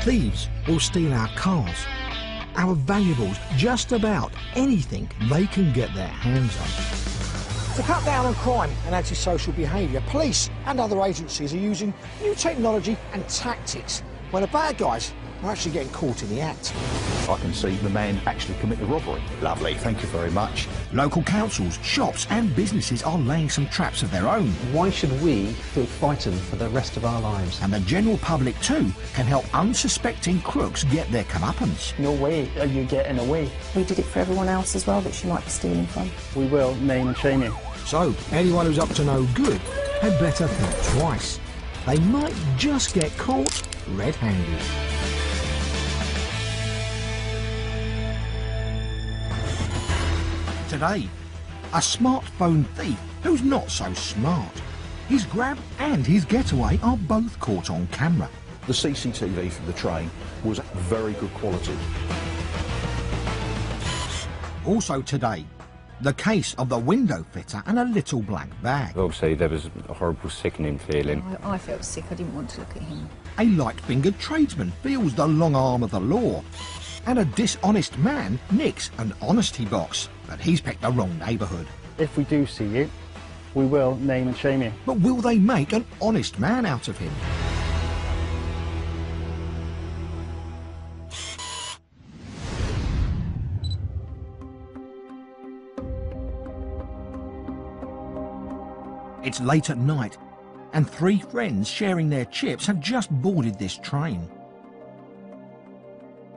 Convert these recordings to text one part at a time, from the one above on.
Thieves will steal our cars, our valuables, just about anything they can get their hands on. To cut down on crime and antisocial behaviour, police and other agencies are using new technology and tactics when the bad guys are actually getting caught in the act. I can see the man actually commit the robbery. Lovely, thank you very much. Local councils, shops and businesses are laying some traps of their own. Why should we feel frightened for the rest of our lives? And the general public too can help unsuspecting crooks get their comeuppance. No way are you getting away. We did it for everyone else as well that she might be stealing from. We will name and shame you. So, anyone who's up to no good had better think twice. They might just get caught red-handed. Today, a smartphone thief who's not so smart. His grab and his getaway are both caught on camera. The CCTV from the train was very good quality. Also today, the case of the window fitter and a little black bag. Obviously, there was a horrible, sickening feeling. I felt sick. I didn't want to look at him. A light-fingered tradesman feels the long arm of the law. And a dishonest man nicks an honesty box, but he's picked the wrong neighbourhood. If we do see you, we will name and shame you. But will they make an honest man out of him? It's late at night, and three friends sharing their chips have just boarded this train.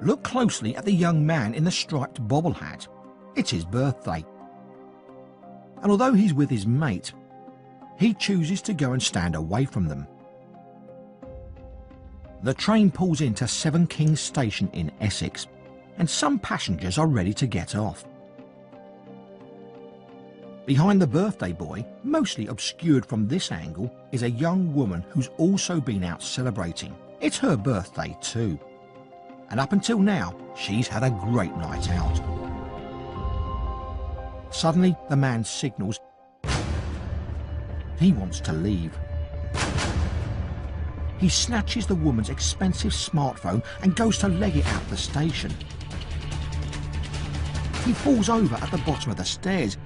Look closely at the young man in the striped bobble hat. It's his birthday. And although he's with his mate, he chooses to go and stand away from them. The train pulls into Seven Kings Station in Essex, and some passengers are ready to get off. Behind the birthday boy, mostly obscured from this angle, is a young woman who's also been out celebrating. It's her birthday too. And up until now, she's had a great night out. Suddenly, the man signals. He wants to leave. He snatches the woman's expensive smartphone and goes to leg it out the station. He falls over at the bottom of the stairs,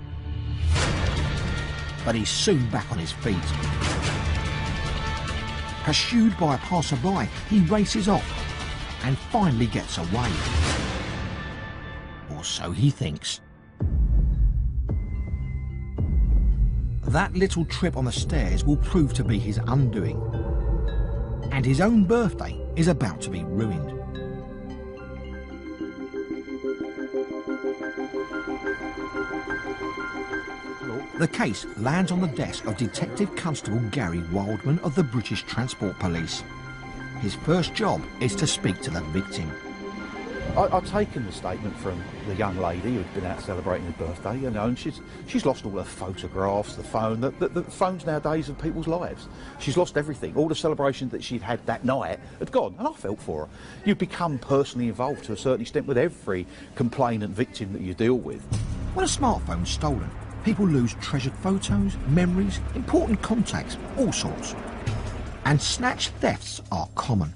but he's soon back on his feet. Pursued by a passerby, he races off and finally gets away. Or so he thinks. That little trip on the stairs will prove to be his undoing, and his own birthday is about to be ruined. The case lands on the desk of Detective Constable Gary Wildman of the British Transport Police. His first job is to speak to the victim. I've taken the statement from the young lady who'd been out celebrating her birthday, you know, and she's lost all her photographs, the phone, the phones nowadays of people's lives. She's lost everything. All the celebrations that she'd had that night had gone, and I felt for her. You become personally involved to a certain extent with every complainant victim that you deal with. When a smartphone's stolen, people lose treasured photos, memories, important contacts, all sorts. And snatch thefts are common.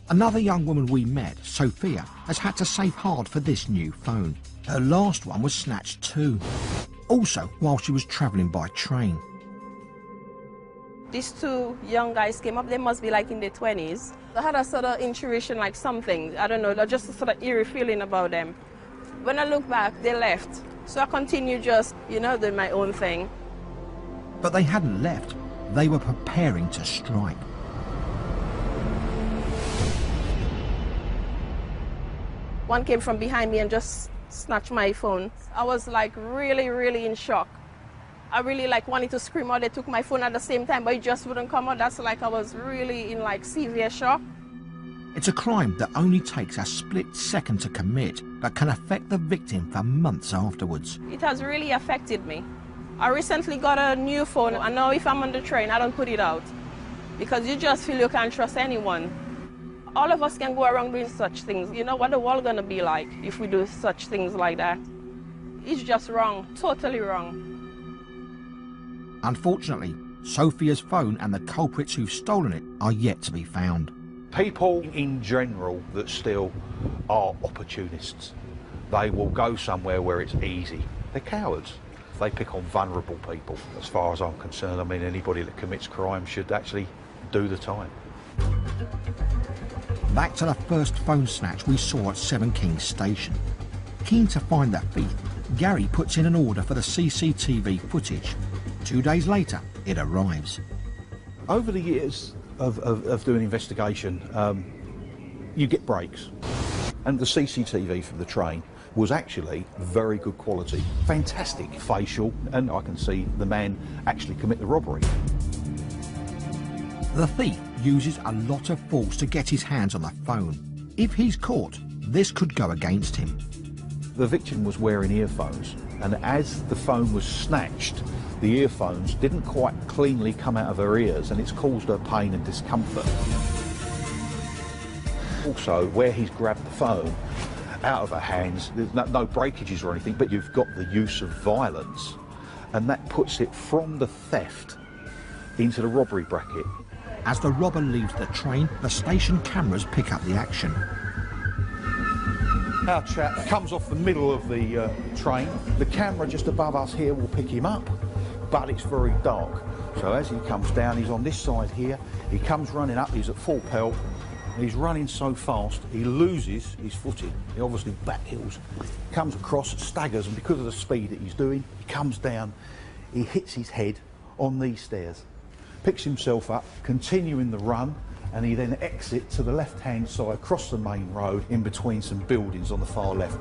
Another young woman we met, Sophia, has had to save hard for this new phone. Her last one was snatched too, also while she was travelling by train. These two young guys came up, they must be like in their 20s. I had a sort of intuition, like something, I don't know, just a sort of eerie feeling about them. When I look back, they left. So I continued just, you know, doing my own thing. But they hadn't left. They were preparing to strike. One came from behind me and just snatched my phone. I was like really in shock. I really like wanted to scream out. They took my phone at the same time, but it just wouldn't come out. That's like I was really in like severe shock. It's a crime that only takes a split second to commit, but can affect the victim for months afterwards. It has really affected me. I recently got a new phone, and now if I'm on the train, I don't put it out. Because you just feel you can't trust anyone. All of us can go around doing such things. You know what the world gonna be like if we do such things like that? It's just wrong, totally wrong. Unfortunately, Sophia's phone and the culprits who've stolen it are yet to be found. People in general that steal are opportunists. They will go somewhere where it's easy. They're cowards. They pick on vulnerable people, as far as I'm concerned. I mean, anybody that commits crime should actually do the time. Back to the first phone snatch we saw at Seven Kings Station. Keen to find the thief, Gary puts in an order for the CCTV footage. 2 days later, it arrives. Over the years of doing investigation, you get breaks. And the CCTV from the train was actually very good quality. Fantastic facial, and I can see the man actually commit the robbery. The thief uses a lot of force to get his hands on the phone. If he's caught, this could go against him. The victim was wearing earphones, and as the phone was snatched, the earphones didn't quite cleanly come out of her ears, and it's caused her pain and discomfort. Also, where he's grabbed the phone out of her hands, there's no breakages or anything, but you've got the use of violence, and that puts it from the theft into the robbery bracket. As the robber leaves the train, the station cameras pick up the action. Our chap comes off the middle of the train. The camera just above us here will pick him up, but it's very dark. So as he comes down, he's on this side here. He comes running up, he's at full pelt. He's running so fast, he loses his footing. He obviously back heels, comes across, staggers, and because of the speed that he's doing, he comes down, he hits his head on these stairs, picks himself up, continuing the run, and he then exits to the left-hand side, across the main road, in between some buildings on the far left.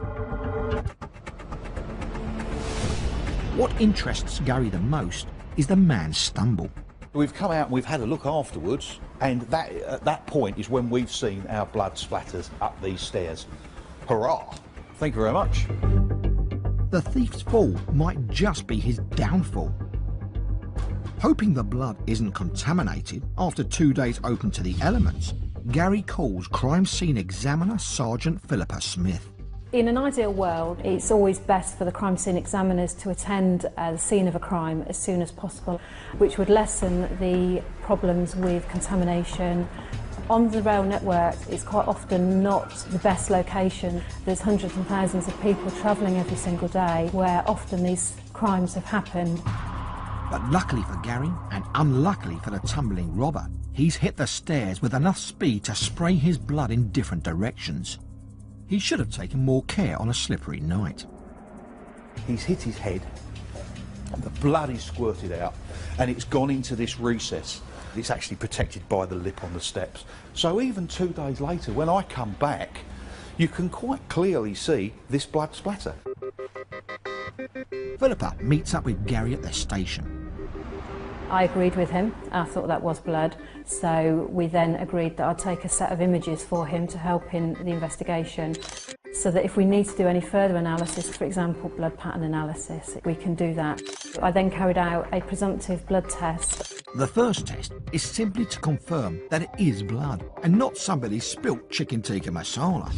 What interests Gary the most is the man's stumble. We've come out and we've had a look afterwards, and at that point is when we've seen our blood splatters up these stairs. Hurrah! Thank you very much. The thief's fall might just be his downfall. Hoping the blood isn't contaminated after 2 days open to the elements, Gary calls crime scene examiner Sergeant Philippa Smith. In an ideal world, it's always best for the crime scene examiners to attend the scene of a crime as soon as possible, which would lessen the problems with contamination. On the rail network, it's quite often not the best location. There's hundreds and thousands of people travelling every single day where often these crimes have happened. But luckily for Gary, and unluckily for the tumbling robber, he's hit the stairs with enough speed to spray his blood in different directions. He should have taken more care on a slippery night. He's hit his head, and the blood is squirted out, and it's gone into this recess. It's actually protected by the lip on the steps. So even 2 days later, when I come back, you can quite clearly see this blood splatter. Philippa meets up with Gary at the station. I agreed with him. I thought that was blood, so we then agreed that I'd take a set of images for him to help in the investigation, so that if we need to do any further analysis, for example blood pattern analysis, we can do that. I then carried out a presumptive blood test. The first test is simply to confirm that it is blood and not somebody's spilt chicken tikka masala.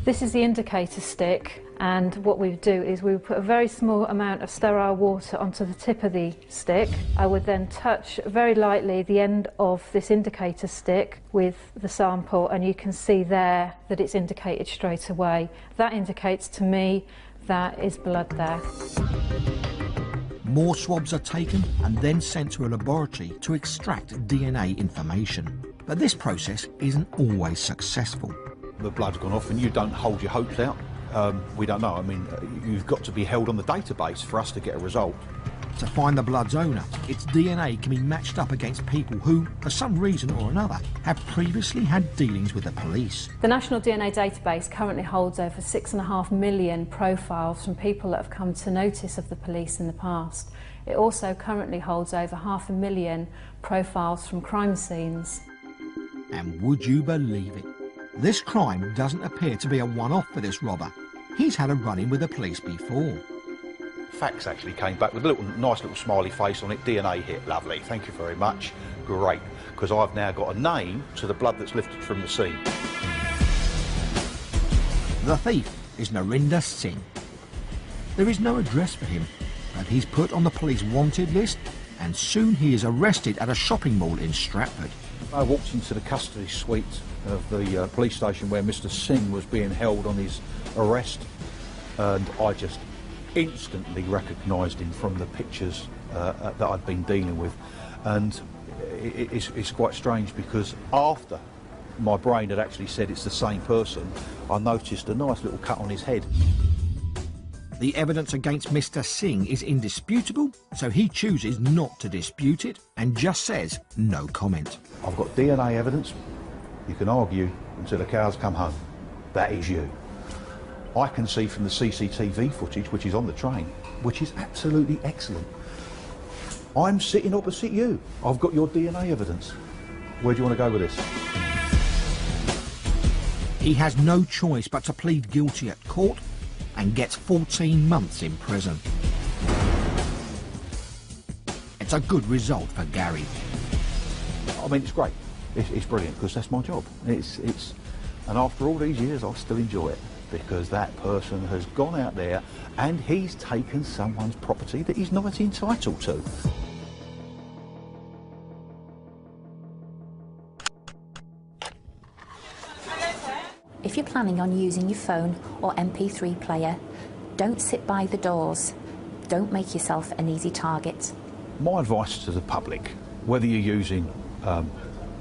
This is the indicator stick, and what we would do is we would put a very small amount of sterile water onto the tip of the stick. I would then touch very lightly the end of this indicator stick with the sample, and you can see there that it's indicated straight away. That indicates to me that is blood there. More swabs are taken and then sent to a laboratory to extract DNA information. But this process isn't always successful. The blood's gone off and you don't hold your hopes out. We don't know. I mean, you've got to be held on the database for us to get a result. To find the blood's owner, its DNA can be matched up against people who, for some reason or another, have previously had dealings with the police. The National DNA Database currently holds over 6.5 million profiles from people that have come to notice of the police in the past. It also currently holds over 500,000 profiles from crime scenes. And would you believe it? This crime doesn't appear to be a one-off for this robber. He's had a run-in with the police before. Fax actually came back with a nice little smiley face on it. DNA hit, lovely, thank you very much. Great, because I've now got a name to the blood that's lifted from the scene. The thief is Narinder Singh. There is no address for him, but he's put on the police wanted list, and soon he is arrested at a shopping mall in Stratford. I walked into the custody suite of the police station where Mr. Singh was being held on his arrest, and I just instantly recognised him from the pictures that I'd been dealing with. And it's quite strange, because after my brain had actually said it's the same person, I noticed a nice little cut on his head. The evidence against Mr. Singh is indisputable, so he chooses not to dispute it and just says no comment. I've got DNA evidence. You can argue until the cows come home. That is you. I can see from the CCTV footage, which is on the train, which is absolutely excellent. I'm sitting opposite you. I've got your DNA evidence. Where do you want to go with this? He has no choice but to plead guilty at court and gets 14 months in prison. It's a good result for Gary. I mean, it's great. It's brilliant, because that's my job. And after all these years, I still enjoy it, because that person has gone out there and he's taken someone's property that he's not entitled to. If you're planning on using your phone or MP3 player, don't sit by the doors. Don't make yourself an easy target. My advice to the public, whether you're using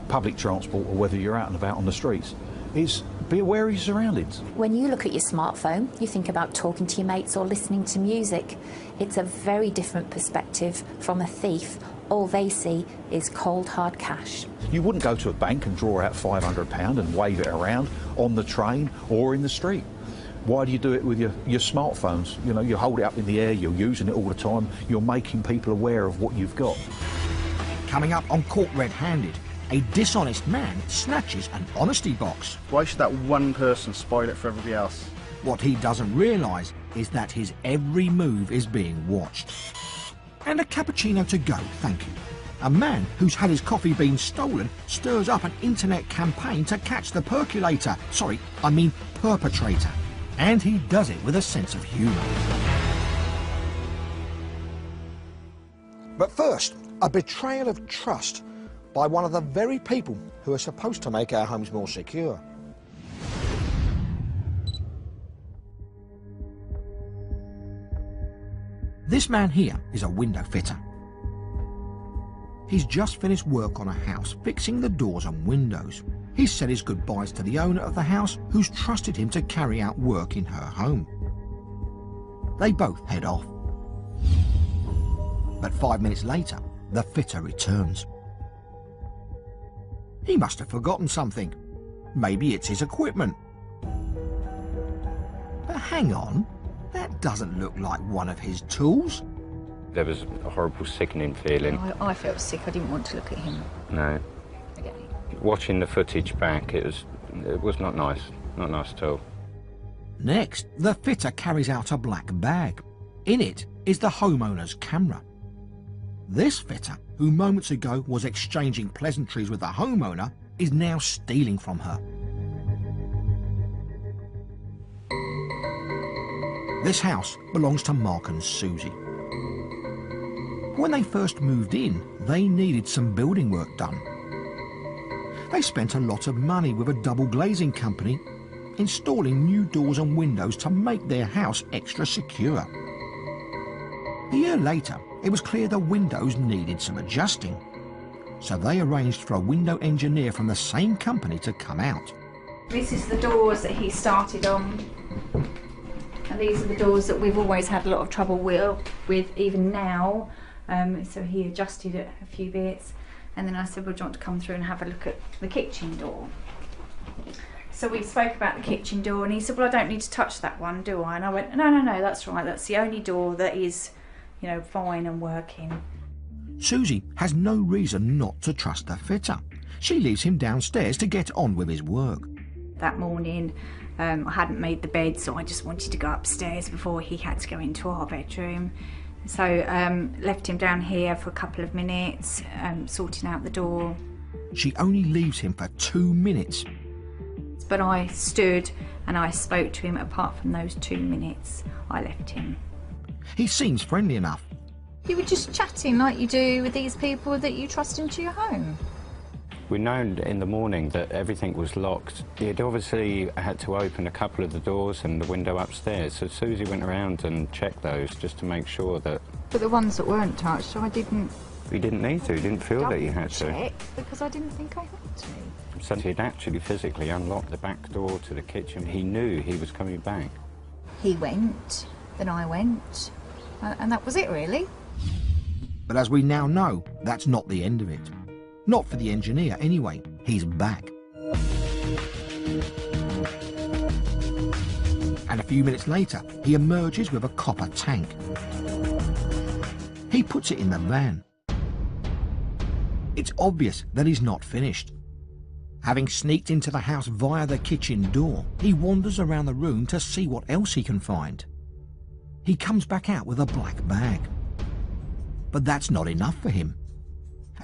public transport or whether you're out and about on the streets, is be aware of your surroundings. When you look at your smartphone, you think about talking to your mates or listening to music. It's a very different perspective from a thief. All they see is cold, hard cash. You wouldn't go to a bank and draw out £500 and wave it around on the train or in the street. Why do you do it with your smartphones? You know, you hold it up in the air, you're using it all the time, you're making people aware of what you've got. Coming up on Caught Red-Handed, a dishonest man snatches an honesty box. Why should that one person spoil it for everybody else? What he doesn't realise is that his every move is being watched. And a cappuccino to go, thank you. A man who's had his coffee bean stolen stirs up an internet campaign to catch the percolator. Sorry, I mean perpetrator. And he does it with a sense of humour. But first, a betrayal of trust by one of the very people who are supposed to make our homes more secure. This man here is a window fitter. He's just finished work on a house, fixing the doors and windows. He's said his goodbyes to the owner of the house, who's trusted him to carry out work in her home. They both head off. But 5 minutes later, the fitter returns. He must have forgotten something. Maybe it's his equipment. But hang on, that doesn't look like one of his tools. There was a horrible, sickening feeling. I felt sick. I didn't want to look at him. No. Again. Watching the footage back, it was not nice. Not nice at all. Next, the fitter carries out a black bag. In it is the homeowner's camera. This fitter, who moments ago was exchanging pleasantries with the homeowner, is now stealing from her. This house belongs to Mark and Susie. When they first moved in, they needed some building work done. They spent a lot of money with a double glazing company installing new doors and windows to make their house extra secure. A year later, it was clear the windows needed some adjusting, so they arranged for a window engineer from the same company to come out. This is the doors that he started on, and these are the doors that we've always had a lot of trouble with even now. So he adjusted a few bits, and then I said, well, do you want to come through and have a look at the kitchen door? So we spoke about the kitchen door, and he said, well, I don't need to touch that one, do I? And I went, no, that's right, that's the only door that is, you know, fine and working. Susie has no reason not to trust the fitter. She leaves him downstairs to get on with his work. That morning, I hadn't made the bed, so I just wanted to go upstairs before he had to go into our bedroom. So left him down here for a couple of minutes, sorting out the door. She only leaves him for 2 minutes. But I stood and I spoke to him. Apart from those 2 minutes, I left him. He seems friendly enough. You were just chatting like you do with these people that you trust into your home. We known in the morning that everything was locked. He'd obviously had to open a couple of the doors and the window upstairs, so Susie went around and checked those just to make sure that... But the ones that weren't touched, so I didn't... You didn't need to, you didn't feel that you had to. Check, because I didn't think I had to. So he'd actually physically unlocked the back door to the kitchen. He knew he was coming back. He went, then I went, and that was it, really. But as we now know, that's not the end of it. Not for the engineer, anyway. He's back. And a few minutes later, he emerges with a copper tank. He puts it in the van. It's obvious that he's not finished. Having sneaked into the house via the kitchen door, he wanders around the room to see what else he can find. He comes back out with a black bag. But that's not enough for him.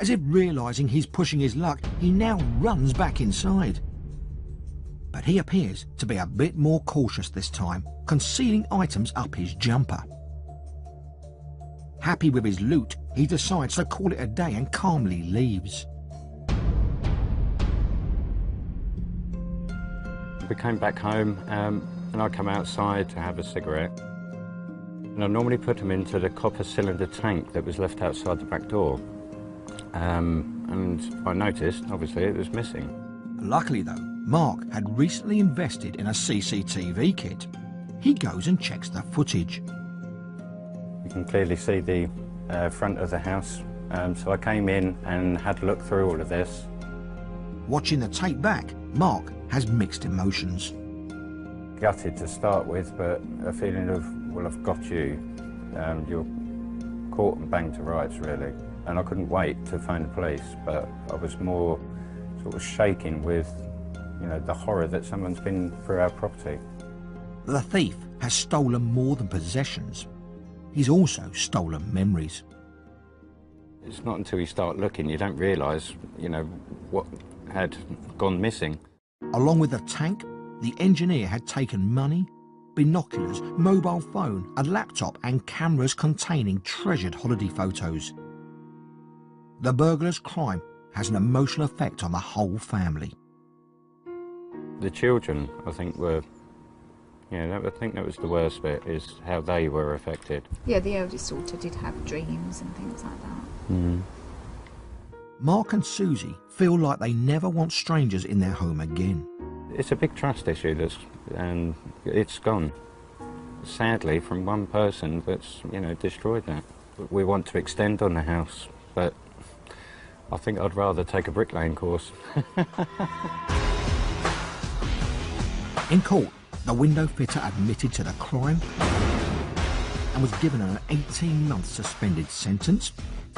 As if realising he's pushing his luck, he now runs back inside. But he appears to be a bit more cautious this time, concealing items up his jumper. Happy with his loot, he decides to call it a day and calmly leaves. We came back home and I come outside to have a cigarette. And I normally put them into the copper cylinder tank that was left outside the back door. And I noticed, obviously, it was missing. Luckily though, Mark had recently invested in a CCTV kit. He goes and checks the footage. You can clearly see the front of the house. So I came in and had a look through all of this. Watching the tape back, Mark has mixed emotions. Gutted to start with, but a feeling of, well, I've got you. You're caught and banged to rights, really. And I couldn't wait to phone the police, but I was more sort of shaking with, you know, the horror that someone's been through our property. The thief has stolen more than possessions. He's also stolen memories. It's not until you start looking you don't realise, you know, what had gone missing. Along with the tank, the engineer had taken money, binoculars, mobile phone, a laptop and cameras containing treasured holiday photos. The burglar's crime has an emotional effect on the whole family. The children, I think, were, yeah, I think that was the worst bit, is how they were affected. Yeah, the eldest daughter did have dreams and things like that. Mm. Mark and Susie feel like they never want strangers in their home again. It's a big trust issue, and it's gone. Sadly, from one person that's, you know, destroyed that. We want to extend on the house, but I think I'd rather take a bricklaying course. In court, the window fitter admitted to the crime and was given an 18-month suspended sentence,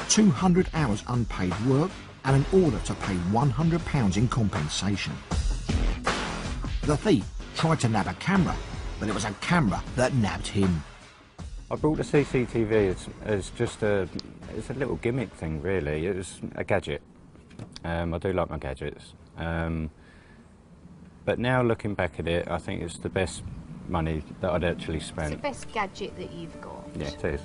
200 hours unpaid work and an order to pay £100 in compensation. The thief tried to nab a camera, but it was a camera that nabbed him. I brought the CCTV as just it's a little gimmick thing, really. It was a gadget. I do like my gadgets. But now looking back at it, I think it's the best money that I'd actually spent. It's the best gadget that you've got. Yeah, it is.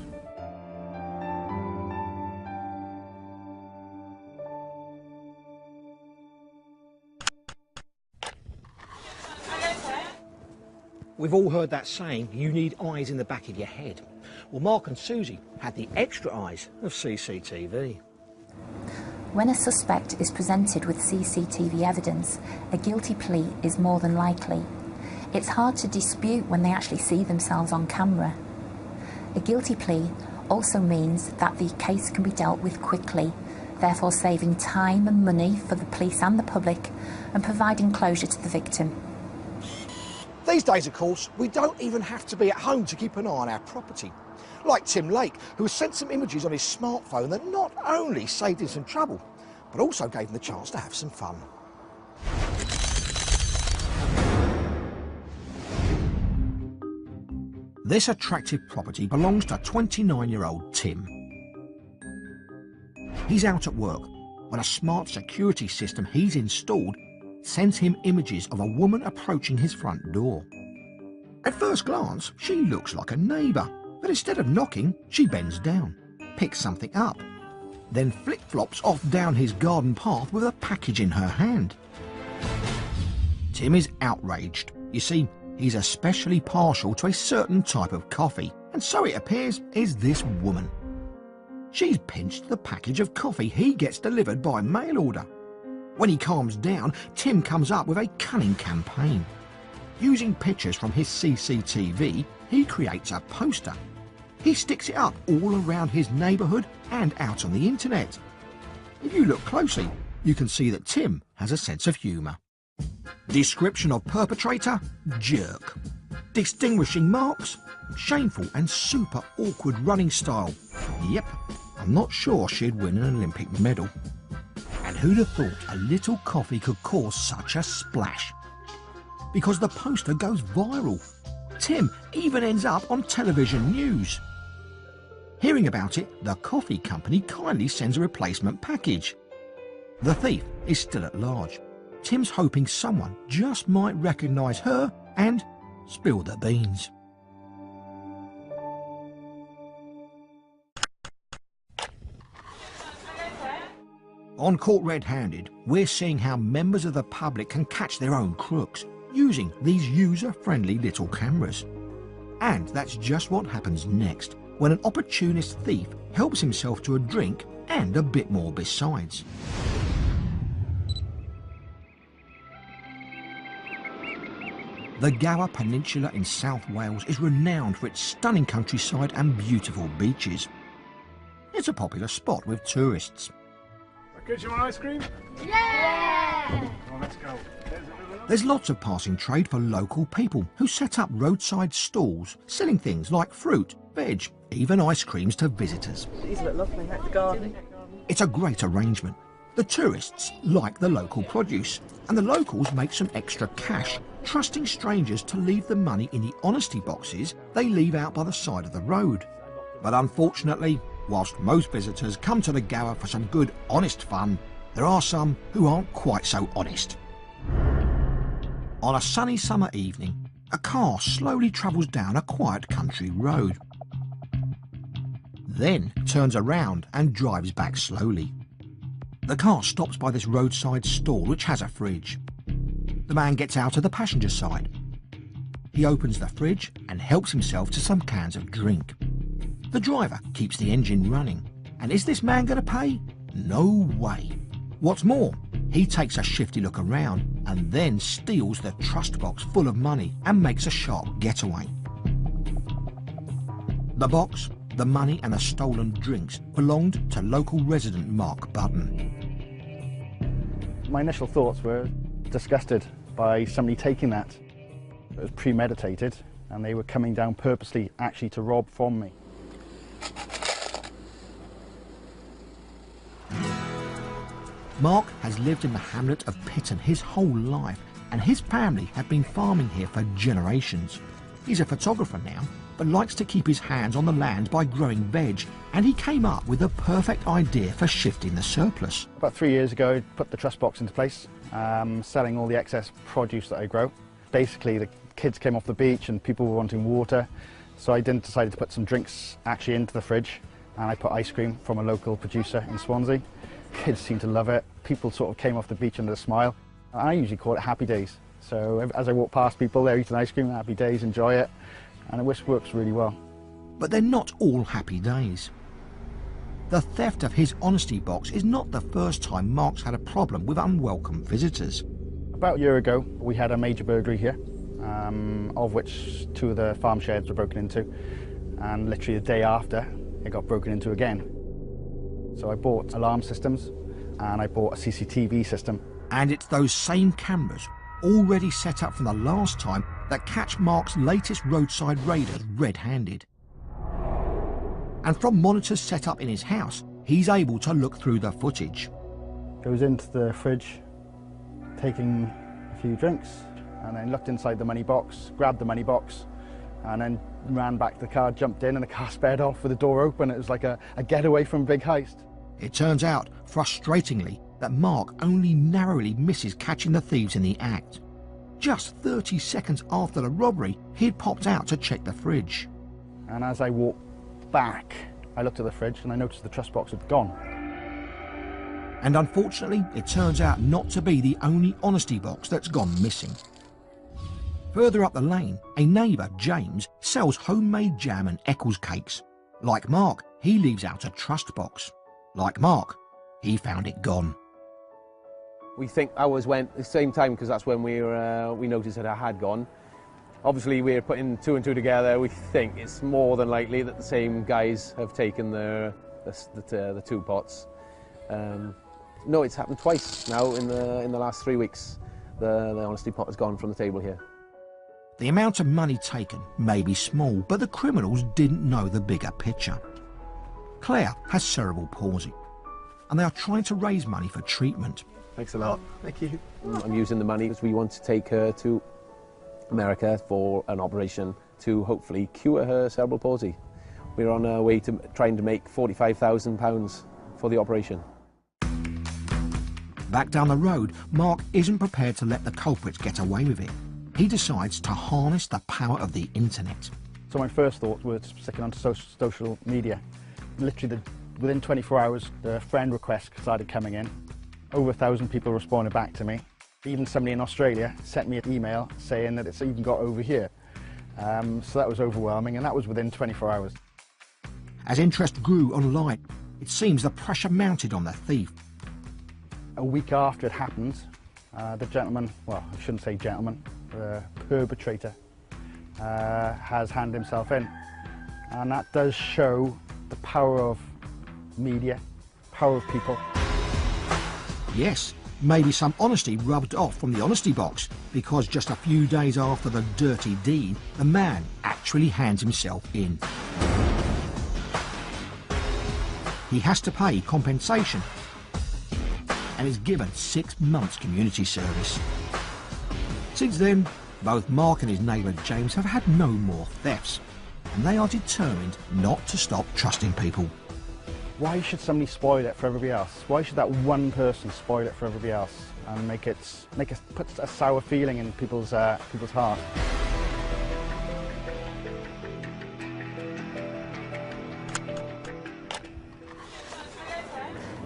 We've all heard that saying, you need eyes in the back of your head. Well, Mark and Susie had the extra eyes of CCTV. When a suspect is presented with CCTV evidence, a guilty plea is more than likely. It's hard to dispute when they actually see themselves on camera. A guilty plea also means that the case can be dealt with quickly, therefore saving time and money for the police and the public and providing closure to the victim. These days, of course, we don't even have to be at home to keep an eye on our property. Like Tim Lake, who sent some images on his smartphone that not only saved him some trouble, but also gave him the chance to have some fun. This attractive property belongs to 29-year-old Tim. He's out at work when a smart security system he's installed sends him images of a woman approaching his front door. At first glance, she looks like a neighbour, but instead of knocking, she bends down, picks something up, then flip-flops off down his garden path with a package in her hand. Tim is outraged. You see, he's especially partial to a certain type of coffee, and so it appears is this woman. She's pinched the package of coffee he gets delivered by mail order. When he calms down, Tim comes up with a cunning campaign. Using pictures from his CCTV, he creates a poster. He sticks it up all around his neighbourhood and out on the internet. If you look closely, you can see that Tim has a sense of humour. Description of perpetrator: jerk. Distinguishing marks: shameful and super awkward running style. Yep, I'm not sure she'd win an Olympic medal. And who'd have thought a little coffee could cause such a splash? Because the poster goes viral. Tim even ends up on television news. Hearing about it, the coffee company kindly sends a replacement package. The thief is still at large. Tim's hoping someone just might recognise her and spill the beans. On Caught Red-Handed, we're seeing how members of the public can catch their own crooks using these user-friendly little cameras. And that's just what happens next, when an opportunist thief helps himself to a drink and a bit more besides. The Gower Peninsula in South Wales is renowned for its stunning countryside and beautiful beaches. It's a popular spot with tourists. Good, you want ice cream? Yeah! Well, let's go. There's lots of passing trade for local people who set up roadside stalls, selling things like fruit, veg, even ice creams to visitors. These look lovely, like the garden. It's a great arrangement. The tourists like the local produce, and the locals make some extra cash, trusting strangers to leave the money in the honesty boxes they leave out by the side of the road. But unfortunately, whilst most visitors come to the Gower for some good, honest fun, there are some who aren't quite so honest. On a sunny summer evening, a car slowly travels down a quiet country road. Then turns around and drives back slowly. The car stops by this roadside stall which has a fridge. The man gets out of the passenger side. He opens the fridge and helps himself to some cans of drink. The driver keeps the engine running. And is this man going to pay? No way. What's more, he takes a shifty look around and then steals the trust box full of money and makes a sharp getaway. The box, the money and the stolen drinks belonged to local resident Mark Button. My initial thoughts were disgusted by somebody taking that. It was premeditated and they were coming down purposely actually to rob from me. Mark has lived in the hamlet of Pitton his whole life, and his family have been farming here for generations. He's a photographer now, but likes to keep his hands on the land by growing veg, and he came up with the perfect idea for shifting the surplus. About 3 years ago, I put the trust box into place, selling all the excess produce that I grow. Basically, the kids came off the beach and people were wanting water, so I then decided to put some drinks actually into the fridge, and I put ice cream from a local producer in Swansea. Kids seemed to love it. People sort of came off the beach under a smile. I usually call it happy days. So as I walk past people, they're eating ice cream, happy days, enjoy it, and it works really well. But they're not all happy days. The theft of his honesty box is not the first time Mark's had a problem with unwelcome visitors. About a year ago, we had a major burglary here, of which 2 of the farm sheds were broken into, and literally the day after, it got broken into again. So I bought alarm systems and I bought a CCTV system. And it's those same cameras, already set up from the last time, that catch Mark's latest roadside raiders red-handed. And from monitors set up in his house, he's able to look through the footage. Goes into the fridge, taking a few drinks, and then looked inside the money box, grabbed the money box, and then ran back to the car, jumped in, and the car sped off with the door open. It was like a getaway from a big heist. It turns out, frustratingly, that Mark only narrowly misses catching the thieves in the act. Just 30 seconds after the robbery, he'd popped out to check the fridge. And as I walked back, I looked at the fridge and I noticed the trust box had gone. And unfortunately, it turns out not to be the only honesty box that's gone missing. Further up the lane, a neighbour, James, sells homemade jam and Eccles cakes. Like Mark, he leaves out a trust box. Like Mark, he found it gone. We think ours went at the same time because that's when we noticed that it had gone. Obviously, we're putting two and two together. We think it's more than likely that the same guys have taken the two pots. No, it's happened twice now in the last 3 weeks. The honesty pot has gone from the table here. The amount of money taken may be small, but the criminals didn't know the bigger picture. Claire has cerebral palsy, and they are trying to raise money for treatment. Thanks a lot. Thank you. I'm using the money because we want to take her to America for an operation to hopefully cure her cerebral palsy. We're on our way to trying to make £45,000 for the operation. Back down the road, Mark isn't prepared to let the culprits get away with it. He decides to harness the power of the internet. So my first thought was sticking onto social media. Literally within 24 hours, the friend requests started coming in. Over 1,000 people responded back to me. Even somebody in Australia sent me an email saying that it's even got over here. So that was overwhelming, and that was within 24 hours. As interest grew online, it seems the pressure mounted on the thief. A week after it happened, the gentleman, well, I shouldn't say gentleman, the perpetrator has handed himself in. And that does show the power of media, power of people. Yes, maybe some honesty rubbed off from the honesty box, because just a few days after the dirty deed, the man actually hands himself in. He has to pay compensation and is given 6 months community service. Since then, both Mark and his neighbour James have had no more thefts, and they are determined not to stop trusting people. Why should somebody spoil it for everybody else? Why should that one person spoil it for everybody else and put a sour feeling in people's heart?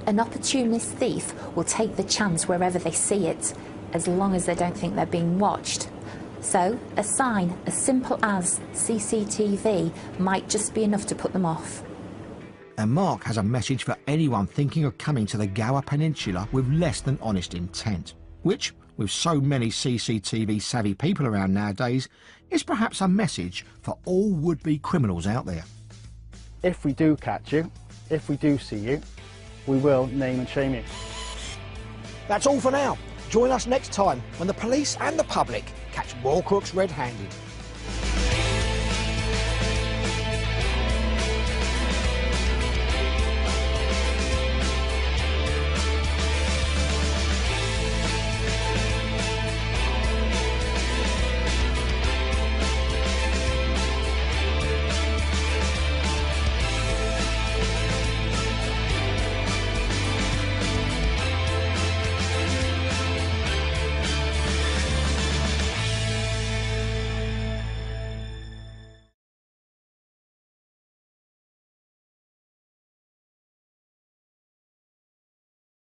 An opportunist thief will take the chance wherever they see it, as long as they don't think they're being watched. So, a sign as simple as CCTV might just be enough to put them off. And Mark has a message for anyone thinking of coming to the Gower Peninsula with less than honest intent, which, with so many CCTV-savvy people around nowadays, is perhaps a message for all would-be criminals out there. If we do catch you, if we do see you, we will name and shame you. That's all for now. Join us next time when the police and the public catch more crooks red-handed.